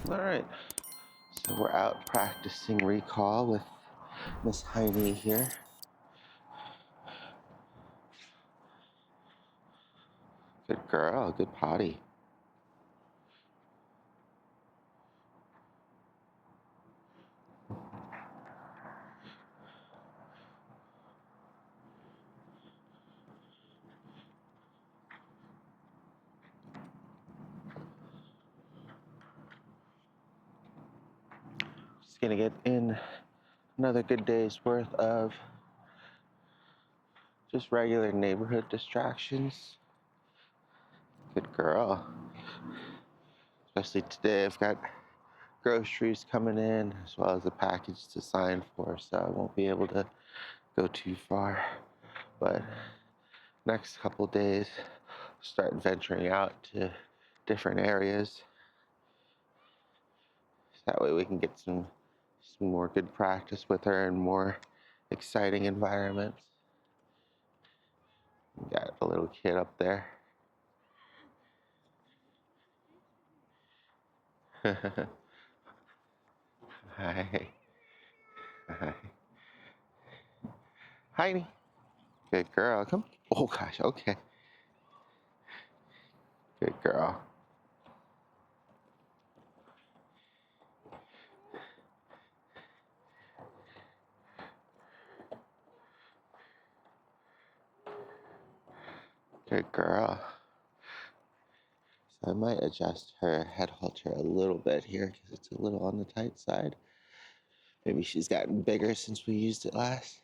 All right, so we're out practicing recall with Miss Hiney here. Good girl, good potty. Just gonna get in another good day's worth of just regular neighborhood distractions. Good girl. Especially today, I've got groceries coming in as well as a package to sign for, so I won't be able to go too far. But next couple days, start venturing out to different areas. That way we can get some more good practice with her in more exciting environments. We got a little kid up there. Hi. Hi. Heidi. Good girl. Come. Oh gosh. Okay. Good girl. Good girl. So I might adjust her head halter a little bit here because it's a little on the tight side. Maybe she's gotten bigger since we used it last.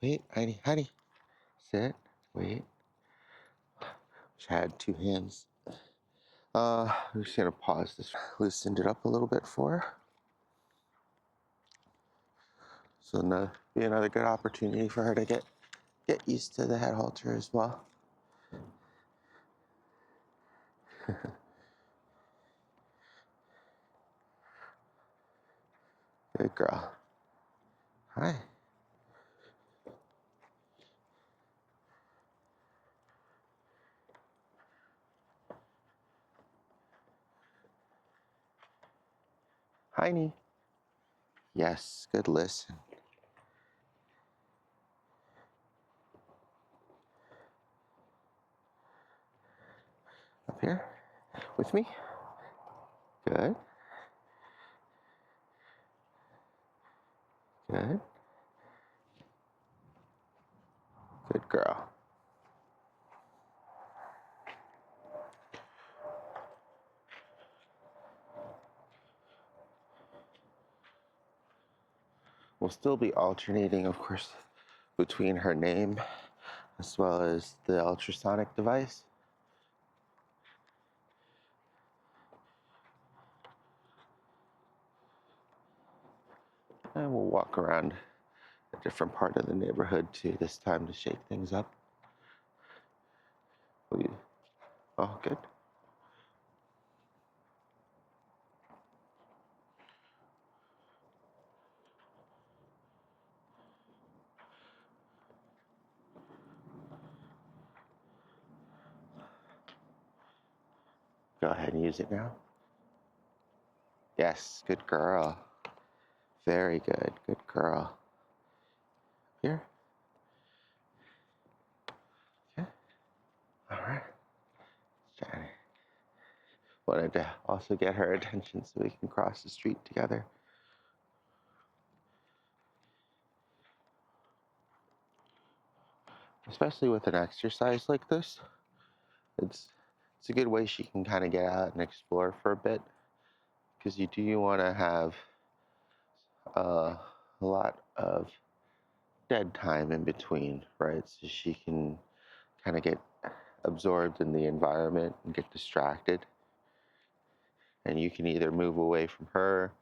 Wait, Heidi, Heidi. Sit. Wait. Wish I had two hands. I'm just gonna pause this. Loosened it up a little bit for her. So be another good opportunity for her to get used to the head halter as well. Good girl. Hi. Hiney. Yes, good listen. Up here with me. Good. Good. Good girl. We'll still be alternating, of course, between her name as well as the ultrasonic device. And we'll walk around a different part of the neighborhood too this time to shake things up. Oh, good. Go ahead and use it now. Yes, good girl. Very good. Good girl. Here. Okay. All right. Johnny. Wanted to also get her attention so we can cross the street together. Especially with an exercise like this, it's a good way she can kind of get out and explore for a bit, because you do want to have a lot of dead time in between, right? So she can kind of get absorbed in the environment and get distracted. And you can either move away from her,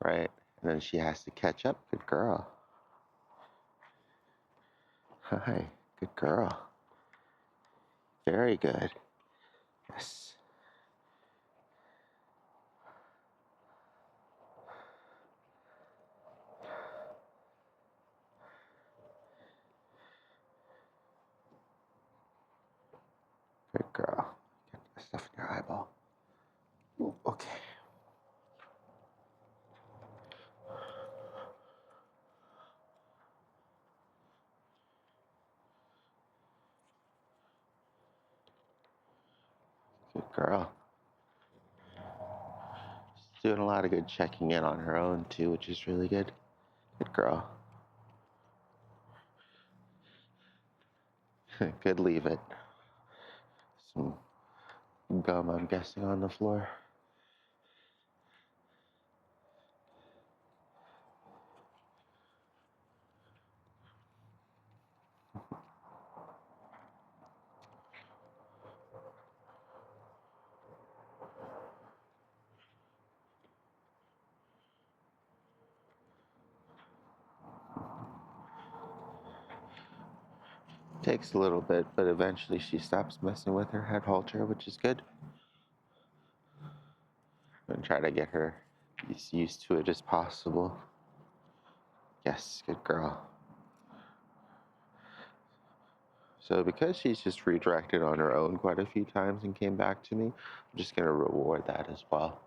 right? And then she has to catch up. Good girl. Hi, good girl. Very good. Yes. Good girl. Get that stuff in your eyeball. Ooh, okay. Good girl. She's doing a lot of good checking in on her own too, which is really good. Good girl. Good, leave it. Some gum, I'm guessing, on the floor. Takes a little bit, but eventually she stops messing with her head halter, which is good. And try to get her as used to it as possible. Yes, good girl. So because she's just redirected on her own quite a few times and came back to me, I'm just going to reward that as well.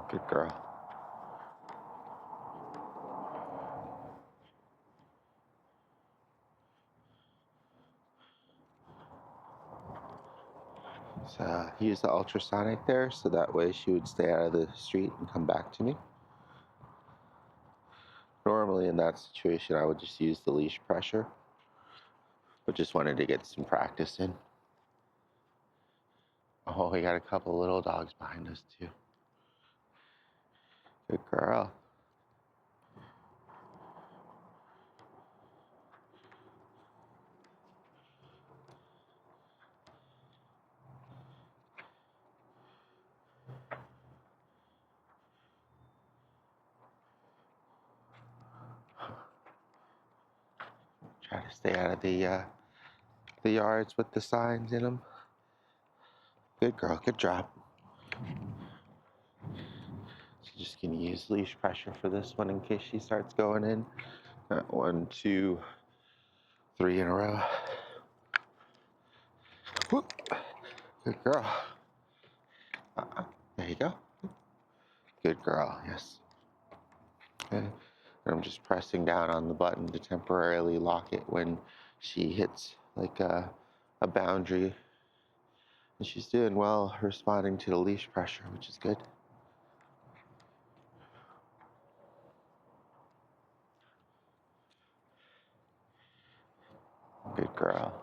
Good girl. So use the ultrasonic there, so that way she would stay out of the street and come back to me. Normally in that situation I would just use the leash pressure, but just wanted to get some practice in. Oh, we got a couple little dogs behind us too. Good girl. Try to stay out of the yards with the signs in them. Good girl, good job. So just gonna use leash pressure for this one in case she starts going in. 1, 2, 3 in a row. Whoop. Good girl. There you go. Good girl, yes. Okay. And I'm just pressing down on the button to temporarily lock it when she hits like a boundary. And she's doing well responding to the leash pressure, which is good. Good girl.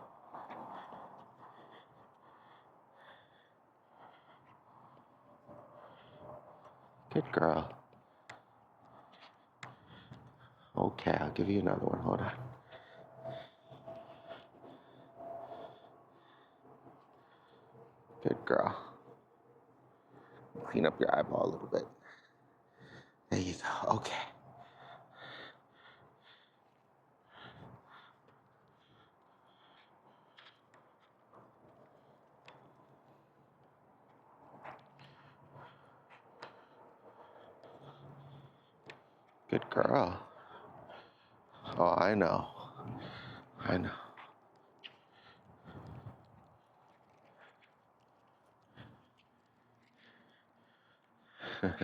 Good girl. Okay, I'll give you another one. Hold on. Good girl. Clean up your eyeball a little bit. There you go. Okay. Good girl. Oh, I know. I know.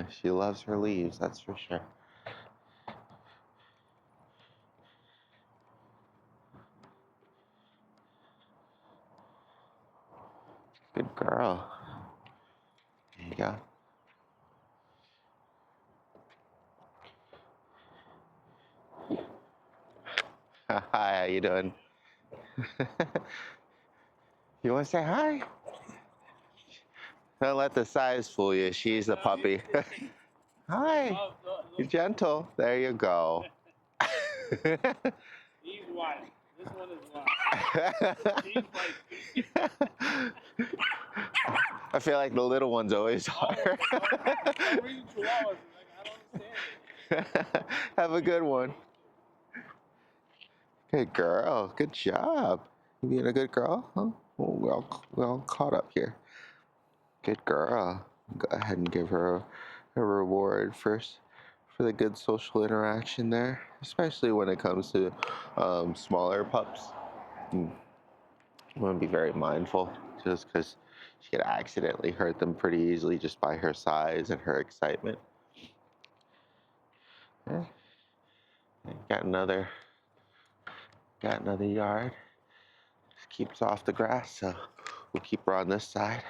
She loves her leaves, that's for sure. Good girl. There you go. Hi, how you doing? You want to say hi? Don't let the size fool you. She's a puppy. Hi. You're gentle. There you go. He's one. This one is wild. She's feisty. I feel like the little ones always are. For some reason, Chihuahuas, like, I don't understand it. Have a good one. Good girl. Good job. You being a good girl? Huh? Oh, we're all caught up here. Good girl. Go ahead and give her a reward first for the good social interaction there, especially when it comes to smaller pups. You want to be very mindful, just because she could accidentally hurt them pretty easily just by her size and her excitement. Yeah. Got another yard. Just keeps off the grass, so we'll keep her on this side.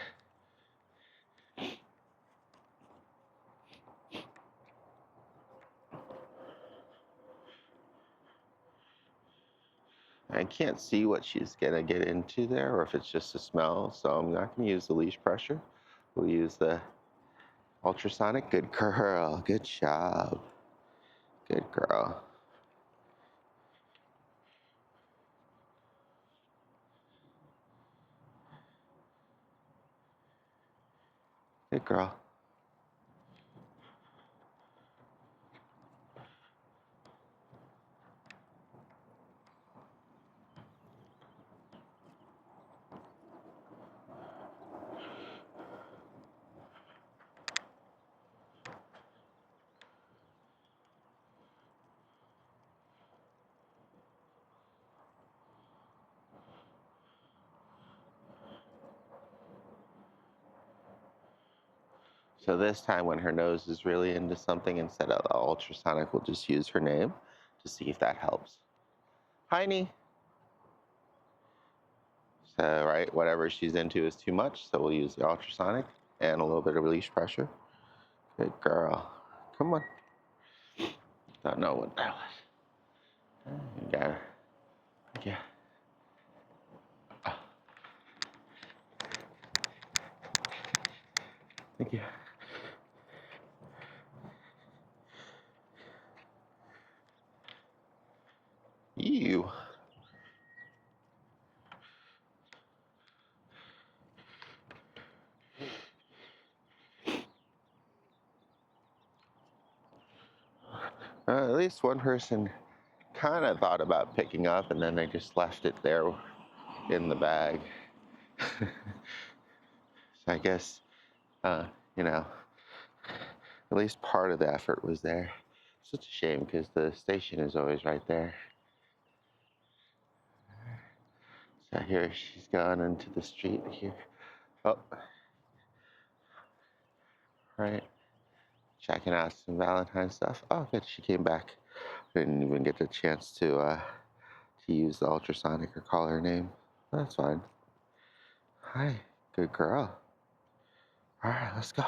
I can't see what she's gonna get into there, or if it's just a smell, so I'm not gonna use the leash pressure. We'll use the ultrasonic. Good girl. Good job. Good girl. Good girl. So this time when her nose is really into something, instead of the ultrasonic, we'll just use her name to see if that helps. Hiney. So, right, whatever she's into is too much, so we'll use the ultrasonic and a little bit of release pressure. Good girl. Come on. Don't know what that was. You got it. Yeah. Thank you. You. At least one person kind of thought about picking up, and then they just left it there in the bag. So I guess, you know, at least part of the effort was there. Such a shame because the station is always right there. So here she's gone into the street here. Oh, right. Checking out some Valentine stuff. Oh, good, she came back. Didn't even get the chance to use the ultrasonic or call her name. That's fine. Hi, good girl. All right, let's go.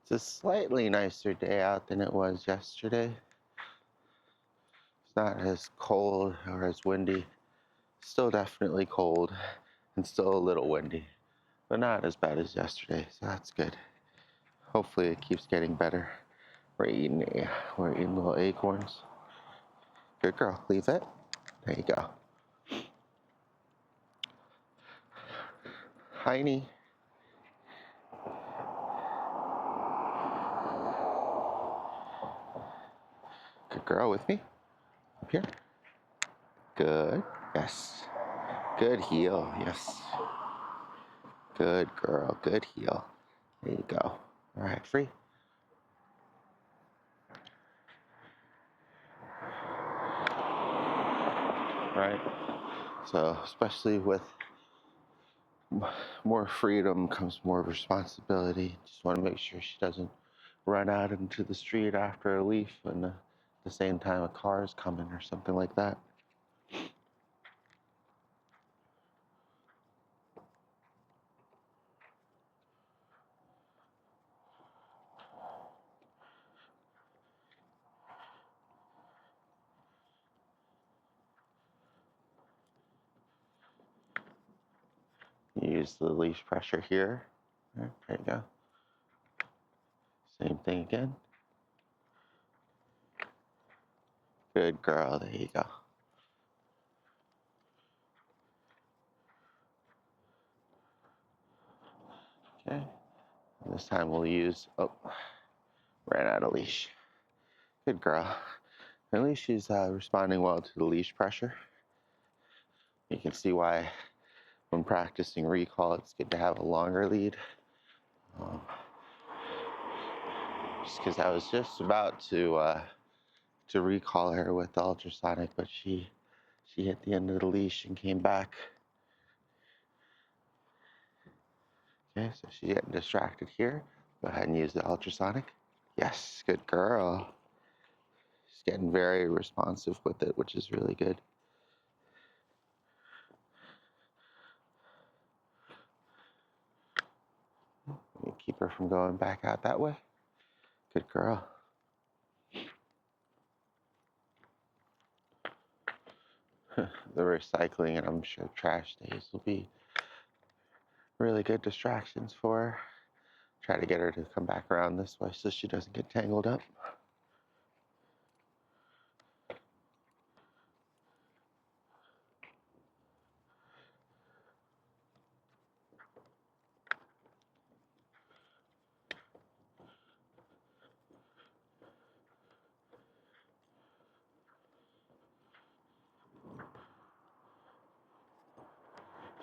It's a slightly nicer day out than it was yesterday. It's not as cold or as windy. Still definitely cold and still a little windy, but not as bad as yesterday, so that's good. Hopefully it keeps getting better. We're eating little acorns. Good girl, leave it. There you go. Hiney. Good girl, with me. Up here. Good. Yes. Good heel. Yes. Good girl. Good heel. There you go. All right, free. Right. So, especially with more freedom comes more responsibility. Just want to make sure she doesn't run out into the street after a leaf and at the same time a car is coming or something like that. Use the leash pressure here. There you go. Same thing again. Good girl, there you go. Okay, and this time we'll use, ran out of leash. Good girl. At least she's responding well to the leash pressure. You can see why when practicing recall, it's good to have a longer lead. Just because I was just about to recall her with the ultrasonic, but she hit the end of the leash and came back. Okay, so she's getting distracted here. Go ahead and use the ultrasonic. Yes, good girl. She's getting very responsive with it, which is really good. Keep her from going back out that way. Good girl. The recycling and I'm sure trash days will be really good distractions for her. Try to get her to come back around this way so she doesn't get tangled up.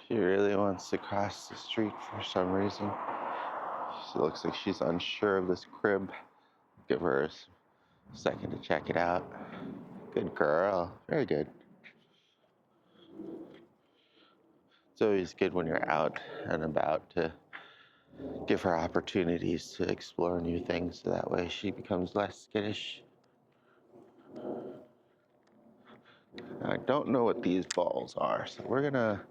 She really wants to cross the street for some reason. She looks like she's unsure of this crib. Give her a second to check it out. Good girl. Very good. It's always good when you're out and about to give her opportunities to explore new things so that way she becomes less skittish. Now, I don't know what these balls are, so we're gonna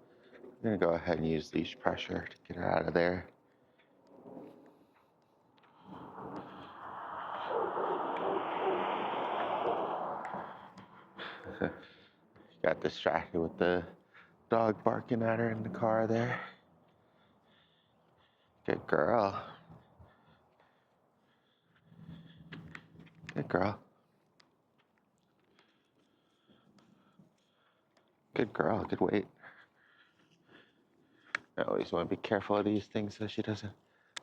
go ahead and use leash pressure to get her out of there. Got distracted with the dog barking at her in the car there. Good girl. Good girl. Good girl. Good weight. I always want to be careful of these things so she doesn't.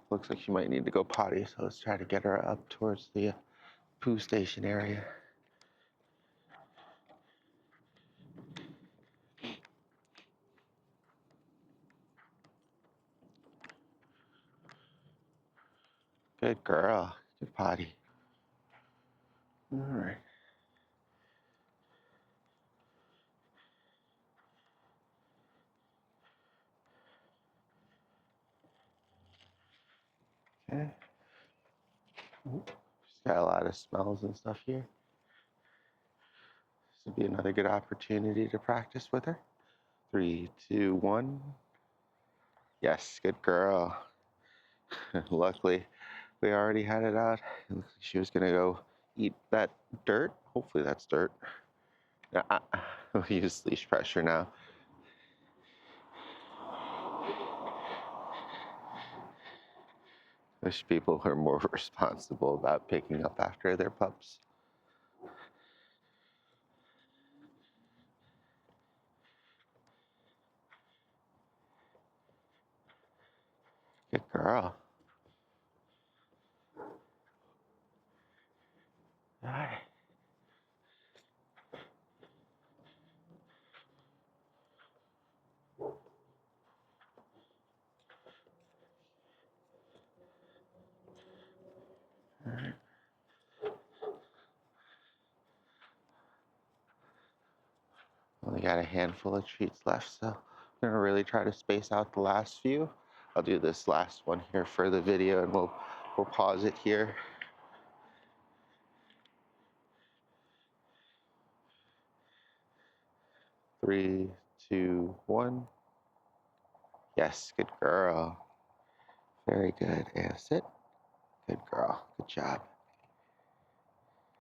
Looks like she might need to go potty, so let's try to get her up towards the poo station area. Good girl. Good potty. All right. Okay. She's got a lot of smells and stuff here. This would be another good opportunity to practice with her. 3, 2, 1. Yes, good girl. Luckily, we already had it out. It looks like she was gonna go eat that dirt. Hopefully that's dirt. We'll use leash pressure now. There's people who are more responsible about picking up after their pups. Good girl. All right. All right. Only got a handful of treats left, so I'm gonna really try to space out the last few. I'll do this last one here for the video, and we'll pause it here. 3, 2, 1. Yes, good girl. Very good. And sit. Good girl. Good job.